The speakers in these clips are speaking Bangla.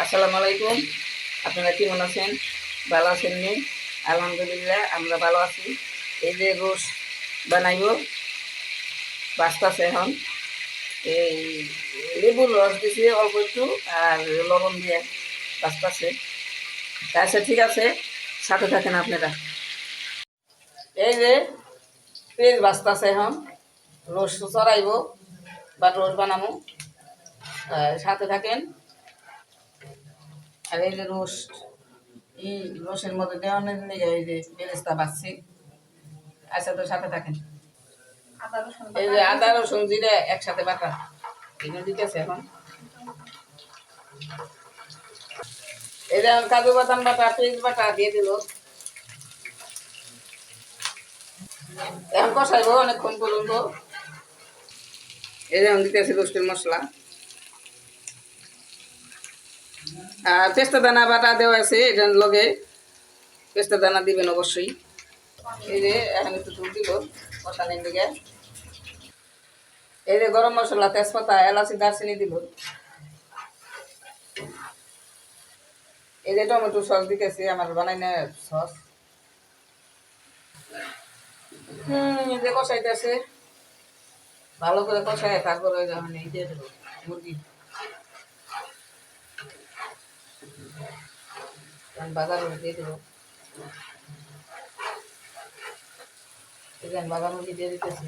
আসসালামু আলাইকুম। আপনারা কেমন আছেন? ভালো আছেন নি? আলহামদুলিল্লাহ আমরা ভালো আছি। এই যে রোজ বানাইব বাঁচতেছে এখন। এই লেবুর রস দিছি অল্প একটু আর লবণ দিয়ে বাঁচতেছে। আচ্ছা ঠিক আছে, সাথে থাকেন আপনারা। এই যে পেঁয়াজ বাঁচতেছে এখন, রোজ চড়াইব বা রোজ বানাবো, সাথে থাকেন। আর এই যে রোজ রসের মধ্যে দেওয়ানের নিয়ে এই যে বেরেস্তা বাঁচছি। আচ্ছা তো সাথে থাকেন। এই যে আদা রসুন জিরে একসাথে বাটা এগুলো দিতেছে এখন। এই যে কাজু বাদাম বাটা পেঁয়াজ বাটা দিয়ে দিল। এখন কষাইবো অনেকক্ষণ পর্যন্ত। এই যে দিতেছে রোস্টের মশলা আর পেস্তা দানা বাটা দেওয়া আছে, এটার লগে পেস্তা দানা দিবেন অবশ্যই। এই যে এখন একটু দুধ দিব কষানোর দিকে। এই যে গরম মশলা তেজপাতা এলাচি দারচিনি দিব। এই যে টমেটো সস দিতেছি, আমার বানাই না সস। এই যে কষাইতেছে ভালো করে কষায়, তারপরে যখন এই দিয়ে দেবো মুরগি বাজার দিয়ে দেবো। এখানে বাজার মুরগি দিয়ে দিতেছি।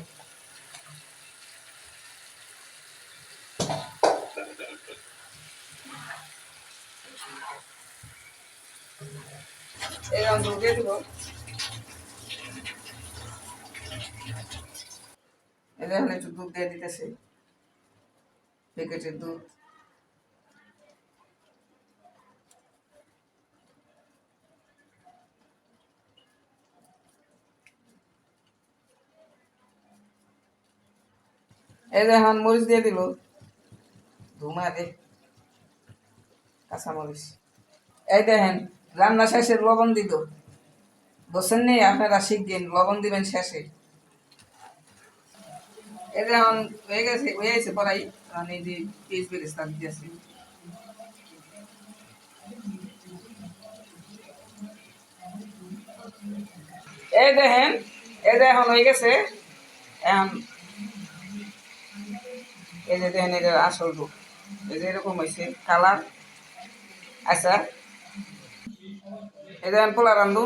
এরকম দুধ দিয়ে দিব। এখন একটু দুধ দিয়ে দিতেছি, প্যাকেটের দুধ। এই যে এখন মরিচ দিয়ে দিল, ধুমা দে কাঁচা মরিচ। এই দেখেন রান্না শেষে লবণ দিত, বুঝছেন নি? আপনারা শিখবেন, লবণ দিবেন শেষে। এই যে এখন হয়ে গেছে, হয়ে গেছে পড়াই। কারণ এই যে পেঁয়াজ বেরেস্তা দিতেছি। এই দেখেন, এই যে এখন হয়ে গেছে। এখন এই যে দেখেন এটা আসল রূপ, এই যে এরকম হয়েছে কালার। আচ্ছা এই দেখেন পোলা রান্ধু,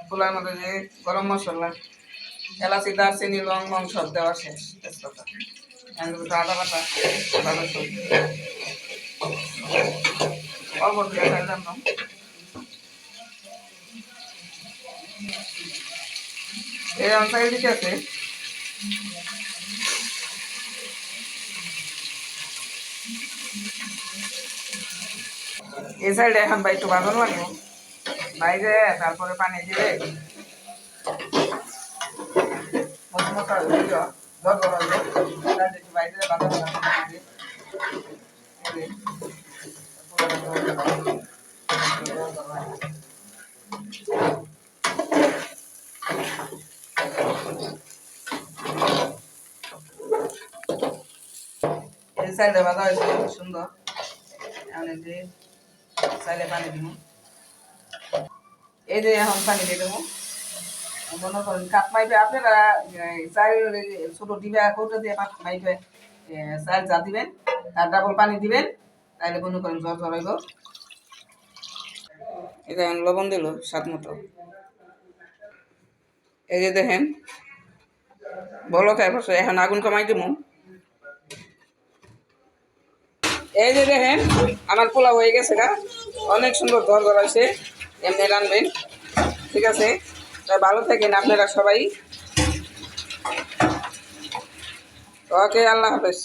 পোলার মধ্যে যে গরম মশলা এলাচি দারচিনি লং মং সব দেওয়া শেষ, তেজপাতা আদা বাটা ভালো অল্প দিয়ে খাইলাম না। এই অঞ্চলে দিতে আছে। এই সাইডে এখন ভাই একটু বাঁধানো লাগবো বাইরে, তারপরে পানি দিয়ে বাইরে বাঁধানো লাগবে। এই সাইডে বাঁধা হয়েছে সুন্দর। এখন যে সাইডে পানি দিব, এই যে এখন পানি দিয়ে দেবো। মনে করেন কাপ মাইপে আপনারা চাল ছোট ডিবা কৌটা দিয়ে মাইপে চাল যা দিবেন তার ডাবল পানি দিবেন, তাইলে মনে করেন জ্বর জ্বর হইব। এটা এখন লবণ দিল স্বাদ মতো। এই যে দেখেন বলো খাই বসে, এখন আগুন কমাই দিব। এই যে দেখেন আমার পোলাও হয়ে গেছে গা, অনেক সুন্দর ঘর ঘর হয়েছে। এমনি রানবেন, ঠিক আছে? তাই ভালো থাকেন আপনারা সবাই। ওকে, আল্লাহ হাফেজ।